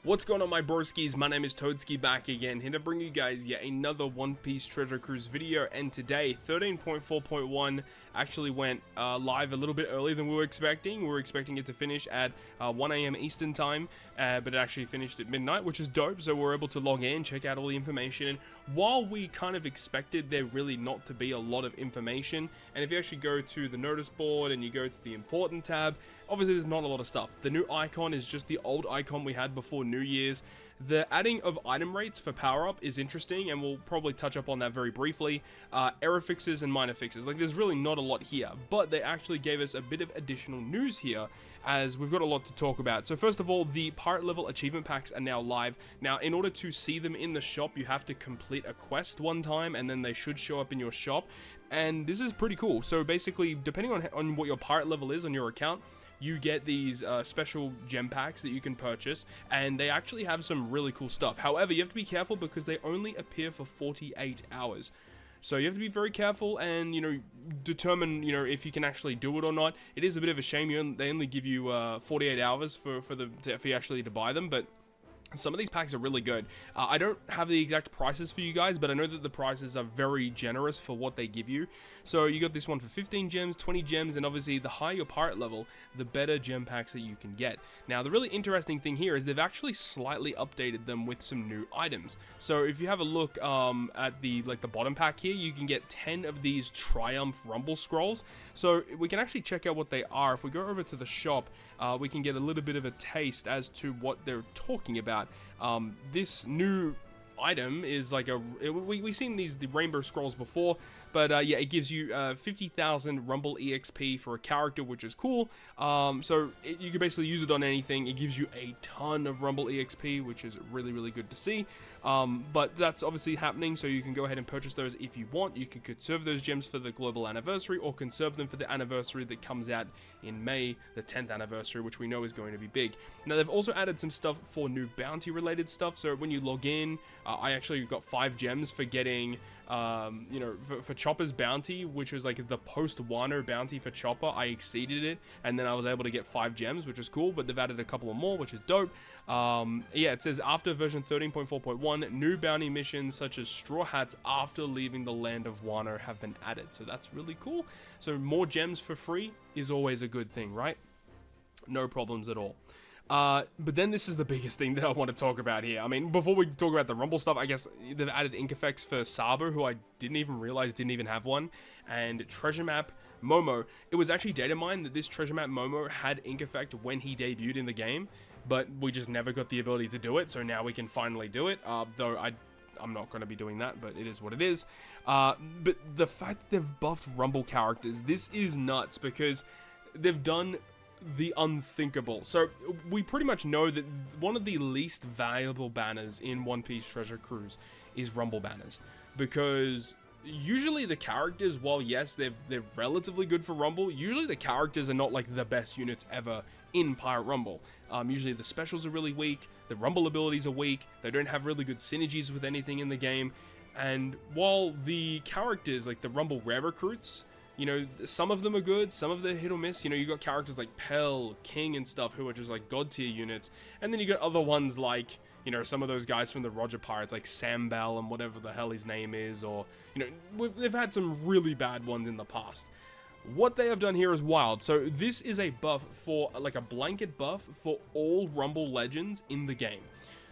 What's going on, my broskiis? My name is Toadski, back again, here to bring you guys yet another One Piece Treasure Cruise video. And today 13.4.1 actually went live a little bit earlier than we were expecting. We were expecting it to finish at 1 AM Eastern time, but it actually finished at midnight, which is dope. So we're able to log in, check out all the information, and while we kind of expected there really not to be a lot of information, and if you actually go to the notice board and you go to the important tab, obviously there's not a lot of stuff. The new icon is just the old icon we had before New Year's. The adding of item rates for power up is interesting, and we'll probably touch up on that very briefly. Error fixes and minor fixes, like there's really not a lot here, but they actually gave us a bit of additional news here, as we've got a lot to talk about. So first of all, the pirate level achievement packs are now live. Now, in order to see them in the shop, you have to complete a quest one time, and then they should show up in your shop, and this is pretty cool. So basically, depending on what your pirate level is on your account, you get these special gem packs that you can purchase, and they actually have some really cool stuff. However, you have to be careful because they only appear for 48 hours. So you have to be very careful and, determine, if you can actually do it or not. It is a bit of a shame they only give you 48 hours for you actually to buy them, but some of these packs are really good. I don't have the exact prices for you guys, but I know that the prices are very generous for what they give you. So you got this one for 15 gems, 20 gems, and obviously the higher your pirate level, the better gem packs that you can get. Now, the really interesting thing here is they've actually slightly updated them with some new items. So if you have a look at the bottom pack here, you can get 10 of these Triumph Rumble Scrolls. So we can actually check out what they are. If we go over to the shop, we can get a little bit of a taste as to what they're talking about. This new item is like we've seen the rainbow scrolls before, but yeah, it gives you 50,000 Rumble EXP for a character, which is cool. So you can basically use it on anything. It gives you a ton of Rumble EXP, which is really good to see. But that's obviously happening, so you can go ahead and purchase those if you want. You can conserve those gems for the global anniversary, or conserve them for the anniversary that comes out in May, the 10th anniversary, which we know is going to be big. Now, they've also added some stuff for new bounty related stuff. So when you log in, I actually got 5 gems for getting for Chopper's bounty, which was like the post Wano bounty for Chopper. I exceeded it, and then I was able to get 5 gems, which is cool, but they've added a couple of more, which is dope. Yeah, it says after version 13.4.1, new bounty missions such as Straw Hats after leaving the land of Wano have been added. So that's really cool. So more gems for free is always a good thing, right? No problems at all. But then this is the biggest thing that I want to talk about here. I mean, before we talk about the Rumble stuff, I guess they've added ink effects for Sabo, who I didn't even realize didn't even have one, and Treasure Map Momo. It was actually data mined that this Treasure Map Momo had ink effect when he debuted in the game, but we just never got the ability to do it, so now we can finally do it, though I'm not going to be doing that, but it is what it is. But the fact that they've buffed Rumble characters, this is nuts, because they've done the unthinkable. So we pretty much know that one of the least valuable banners in One Piece Treasure Cruise is Rumble banners, because usually the characters, while yes, they're relatively good for Rumble, usually the characters are not like the best units ever in Pirate Rumble. Usually the specials are really weak, the Rumble abilities are weak, they don't have really good synergies with anything in the game, and while the characters, like the Rumble rare recruits, some of them are good, some of them are hit or miss. You got characters like Pell, King, and stuff who are just like god tier units, and then you got other ones like, some of those guys from the Roger Pirates, like Sambal and whatever the hell his name is, or, they've had some really bad ones in the past. What they have done here is wild. So this is a buff for, like a blanket buff for all Rumble legends in the game.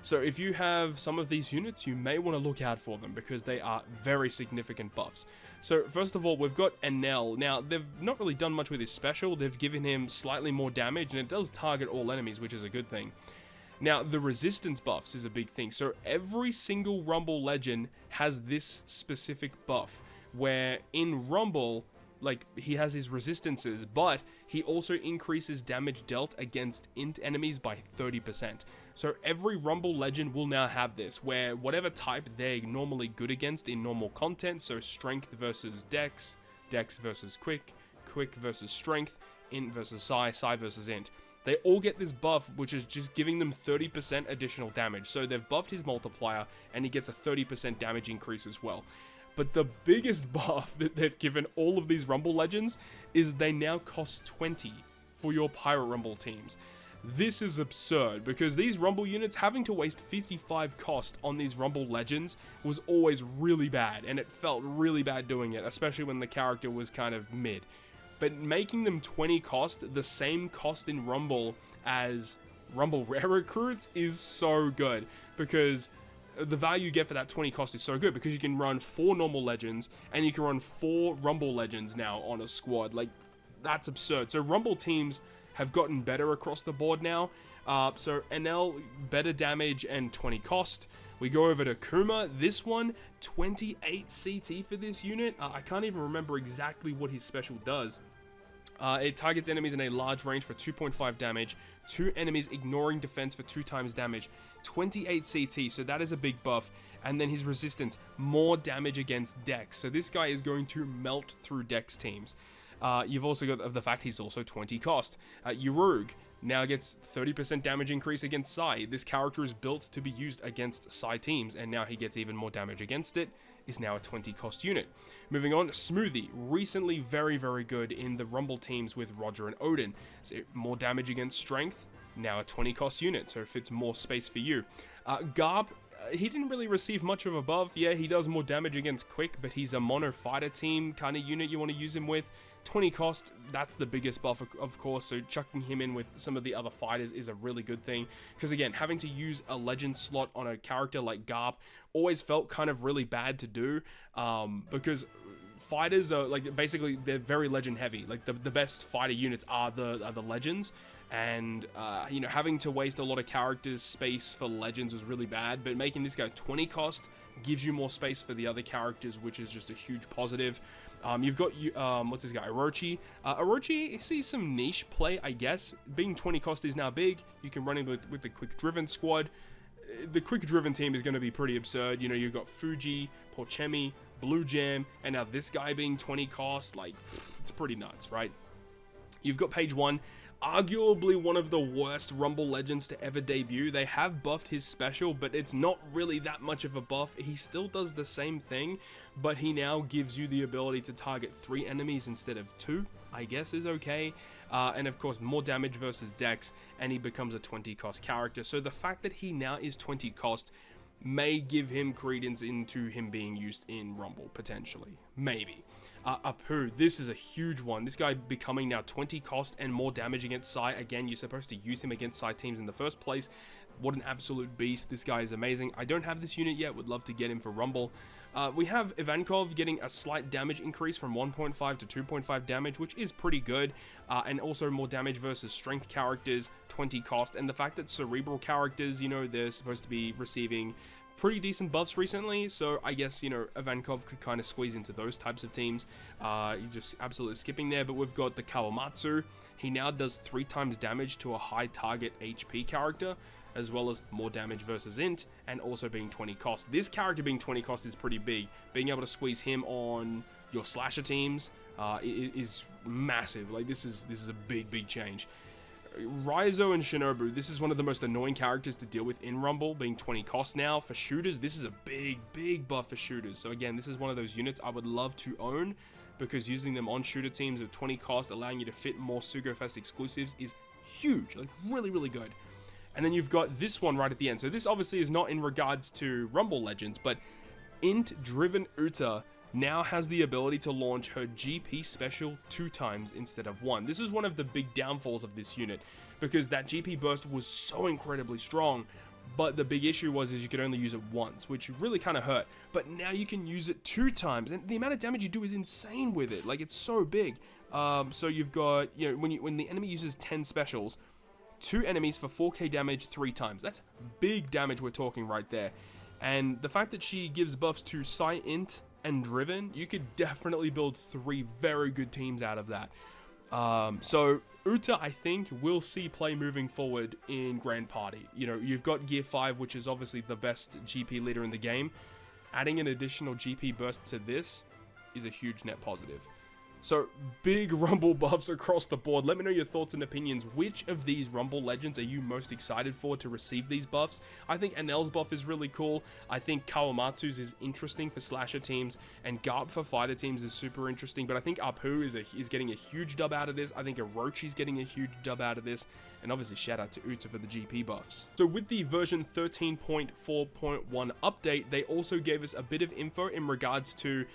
So if you have some of these units, you may want to look out for them, because they are very significant buffs. So first of all, we've got Enel. Now, they've not really done much with his special. They've given him slightly more damage, and it does target all enemies, which is a good thing. Now, the resistance buffs is a big thing. So every single Rumble legend has this specific buff, where in Rumble, like, he has his resistances, but he also increases damage dealt against int enemies by 30%. So every Rumble legend will now have this, where whatever type they're normally good against in normal content, so strength versus dex, dex versus quick, quick versus strength, int versus psi versus int, they all get this buff, which is just giving them 30% additional damage. So they've buffed his multiplier, and he gets a 30% damage increase as well. But the biggest buff that they've given all of these Rumble legends is they now cost 20 for your Pirate Rumble teams. This is absurd, because these Rumble units having to waste 55 cost on these Rumble Legends was always really bad, and it felt really bad doing it, especially when the character was kind of mid. But making them 20 cost, the same cost in Rumble as Rumble Rare Recruits, is so good, because the value you get for that 20 cost is so good, because you can run 4 normal Legends, and you can run 4 Rumble Legends now on a squad. Like, that's absurd. So Rumble teams have gotten better across the board now. So NL, better damage and 20 cost. We go over to Kuma. This one, 28 CT for this unit. I can't even remember exactly what his special does. It targets enemies in a large range for 2.5 damage. 2 enemies ignoring defense for 2 times damage. 28 CT, so that is a big buff. And then his resistance, more damage against Dex. So this guy is going to melt through Dex teams. You've also got the fact he's also 20 cost. Urug now gets 30% damage increase against Psy. This character is built to be used against Psy teams, and now he gets even more damage against it. Is now a 20 cost unit. Moving on, Smoothie, recently very, very good in the Rumble teams with Roger and Odin. So more damage against Strength, now a 20 cost unit, so it fits more space for you. Garb, he didn't really receive much of a buff. Yeah, he does more damage against Quick, but he's a mono fighter team kind of unit you want to use him with. 20 cost, that's the biggest buff, of course, so chucking him in with some of the other fighters is a really good thing, because again, having to use a legend slot on a character like Garb always felt kind of really bad to do, because fighters are, like, basically, they're very legend heavy. Like, the best fighter units are the legends, and, you know, having to waste a lot of characters' space for legends was really bad, but making this guy 20 cost gives you more space for the other characters, which is just a huge positive. You've got, what's this guy, Orochi. Orochi sees some niche play, I guess. Being 20 cost is now big. You can run in with the quick driven squad. The quick driven team is going to be pretty absurd. You know, you've got Fuji, Porchemi, Blue Jam, and now this guy being 20 cost, like, it's pretty nuts, right? You've got Page 1. Arguably one of the worst Rumble Legends to ever debut. They have buffed his special, but it's not really that much of a buff. He still does the same thing, but he now gives you the ability to target 3 enemies instead of 2, I guess is okay. And of course, more damage versus Dex, and he becomes a 20 cost character. So the fact that he now is 20 cost may give him credence into him being used in Rumble, potentially. Maybe. Apu, this is a huge one. This guy becoming now 20 cost and more damage against Psy. Again, you're supposed to use him against Psy teams in the first place. What an absolute beast. This guy is amazing. I don't have this unit yet. Would love to get him for Rumble. We have Ivankov getting a slight damage increase from 1.5 to 2.5 damage, which is pretty good. And also more damage versus strength characters, 20 cost. And the fact that cerebral characters, you know, they're supposed to be receiving pretty decent buffs recently, so I guess, you know, Ivankov could kind of squeeze into those types of teams. You're just absolutely skipping there, but we've got the Kawamatsu. He now does 3 times damage to a high target HP character, as well as more damage versus int, and also being 20 cost. This character being 20 cost is pretty big. Being able to squeeze him on your slasher teams is massive. Like, this is a big change. Raizo and Shinobu, this is one of the most annoying characters to deal with in Rumble, being 20 cost now. For shooters, this is a big buff for shooters. So again, this is one of those units I would love to own, because using them on shooter teams with 20 cost, allowing you to fit more Sugofest exclusives is huge, like really good. And then you've got this one right at the end. So this obviously is not in regards to Rumble Legends, but int-driven Uta now has the ability to launch her GP special 2 times instead of 1. This is one of the big downfalls of this unit, because that GP burst was so incredibly strong, but the big issue was you could only use it once, which really kind of hurt. But now you can use it 2 times, and the amount of damage you do is insane with it. Like, it's so big. So you've got, you know, when the enemy uses 10 specials, 2 enemies for 4k damage 3 times. That's big damage we're talking right there. And the fact that she gives buffs to Psy Int and Driven, you could definitely build 3 very good teams out of that. So Uta, I think, will see play moving forward in Grand Party. You know, you've got Gear 5, which is obviously the best GP leader in the game. Adding an additional GP burst to this is a huge net positive. So big Rumble buffs across the board. Let me know your thoughts and opinions. Which of these Rumble legends are you most excited for to receive these buffs? I think Enel's buff is really cool. I think Kawamatsu's is interesting for slasher teams, and Garp for fighter teams is super interesting. But I think Apu is getting a huge dub out of this. I think Orochi's getting a huge dub out of this. And obviously shout out to Uta for the GP buffs. So with the version 13.4.1 update, they also gave us a bit of info in regards to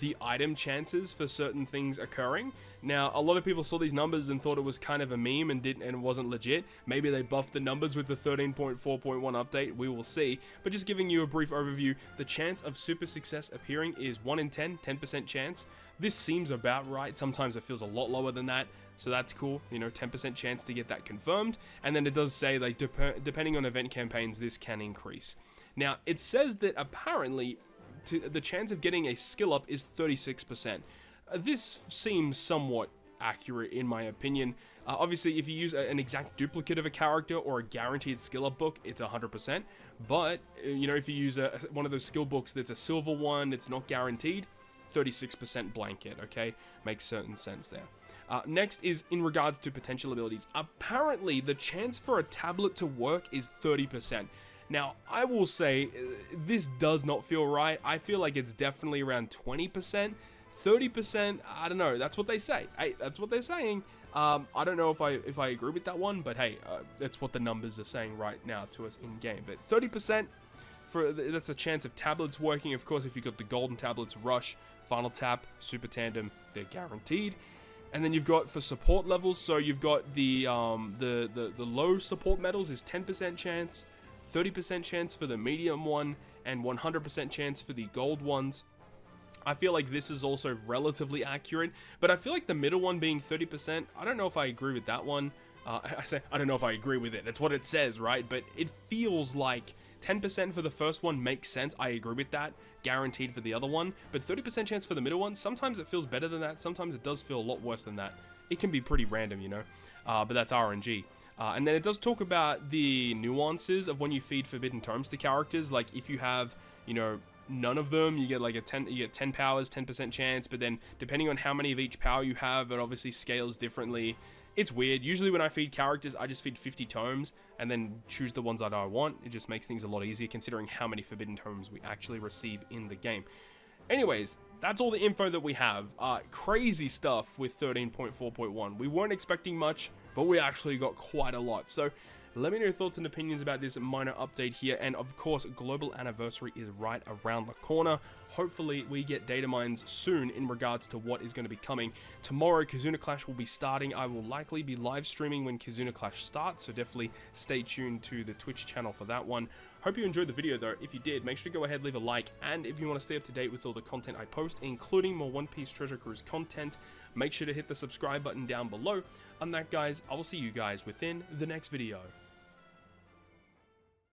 the item chances for certain things occurring. Now, a lot of people saw these numbers and thought it was kind of a meme and wasn't legit. Maybe they buffed the numbers with the 13.4.1 update, we will see. But just giving you a brief overview, the chance of super success appearing is 1 in 10, 10% chance. This seems about right. Sometimes it feels a lot lower than that. So that's cool, you know, 10% chance to get that confirmed. And then it does say, like, depending on event campaigns, this can increase. Now, it says that apparently the chance of getting a skill up is 36%. This seems somewhat accurate in my opinion. Obviously, if you use an exact duplicate of a character or a guaranteed skill up book, it's 100%. But, you know, if you use one of those skill books that's a silver one, it's not guaranteed, 36% blanket, okay? Makes certain sense there. Next is in regards to potential abilities. Apparently, the chance for a tablet to work is 30%. Now, I will say, this does not feel right. I feel like it's definitely around 20%. 30%, I don't know. That's what they say. Hey, that's what they're saying. I don't know if I agree with that one, but hey, that's what the numbers are saying right now to us in-game. But 30%, that's a chance of tablets working. Of course, if you've got the golden tablets, Rush, Final Tap, Super Tandem, they're guaranteed. And then you've got for support levels, so you've got the low support medals is 10% chance, 30% chance for the medium one, and 100% chance for the gold ones. I feel like this is also relatively accurate, but I feel like the middle one being 30%, I don't know if I agree with that one. I don't know if I agree with it. That's what it says, right? But it feels like 10% for the first one makes sense. I agree with that. Guaranteed for the other one. But 30% chance for the middle one, sometimes it feels better than that. Sometimes it does feel a lot worse than that. It can be pretty random, you know? But that's RNG. And then it does talk about the nuances of when you feed forbidden tomes to characters. Like if you have, you know, none of them, you get like you get 10 powers, 10% chance, but then depending on how many of each power you have, it obviously scales differently. It's weird. Usually when I feed characters, I just feed 50 tomes and then choose the ones that I want. It just makes things a lot easier considering how many forbidden tomes we actually receive in the game. Anyways, that's all the info that we have. Crazy stuff with 13.4.1. We weren't expecting much, but we actually got quite a lot. So let me know your thoughts and opinions about this minor update here. And of course, global anniversary is right around the corner. Hopefully we get data mines soon in regards to what is going to be coming. Tomorrow, Kizuna Clash will be starting. I will likely be live streaming when Kizuna Clash starts, so definitely stay tuned to the Twitch channel for that one. Hope you enjoyed the video though. If you did, make sure to go ahead, leave a like, and if you want to stay up to date with all the content I post, including more One Piece Treasure Cruise content, make sure to hit the subscribe button down below. On that, guys, I will see you guys within the next video.